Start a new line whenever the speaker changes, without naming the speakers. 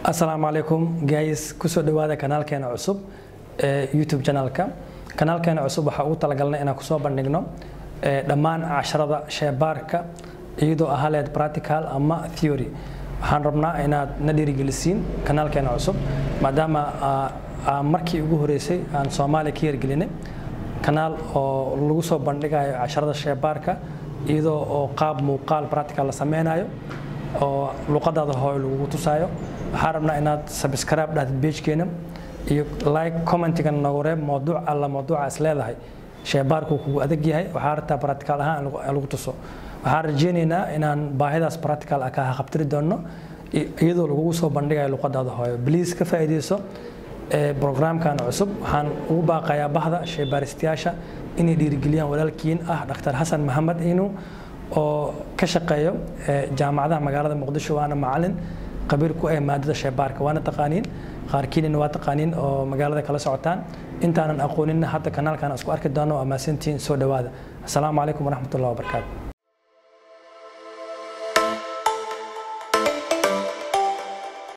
Assalamu alaikum guys, kusoo dhawaada kanaalkeena cusub ee YouTube channelka. Kanaalkeena cusub waxa uu talagalnay inaan kusoo bandhigno dhammaan casharada shaybaarka iyadoo ahaleed practical ama theory. Waxaan rabnaa inaad na dhiirigelisiin kanaalkeena cusub maadaama markii ugu horeysay aan Soomaali ka hirgelinay kanaal oo lagu soo bandhigayo casharada shaybaarka iyadoo oo qaab muuqaal practical la sameynayo oo luqadada hooy lagu tusayo. waxaan rabnaa inaad subscribe dhaatid page-keena iyo like comment-gan nagu reeb mawduuca is leedahay shaybaarku kugu adag yahay waxaa rabtaa practical ahaan lagu tuso. waxaan rajeynaynaa inaan baahidaas practical ka qabtiri doono iyadoo lagu soo bandhigayo luqadada hooyo. Please ka faa'iideyso programkan cusub. waxaan ugu baaqayaa bahda shaybaaristayaasha inay dhiirigeliyaan walaalkiin Dr. Hassan Mohamed inuu oo ka shaqeeyo jaamacadaha magaalada Muqdisho waana macallin qabiir ku ah maadada shaybaarka waana taqaaniin qaarkiina waa taqaaniin oo magaalada kala socotaan intaanan aqoonin hadda kanaalkan isku arki doono ama santiin soo dhawaada. Assalaamu alaykum wa rahmatullahi wa barakaatuh.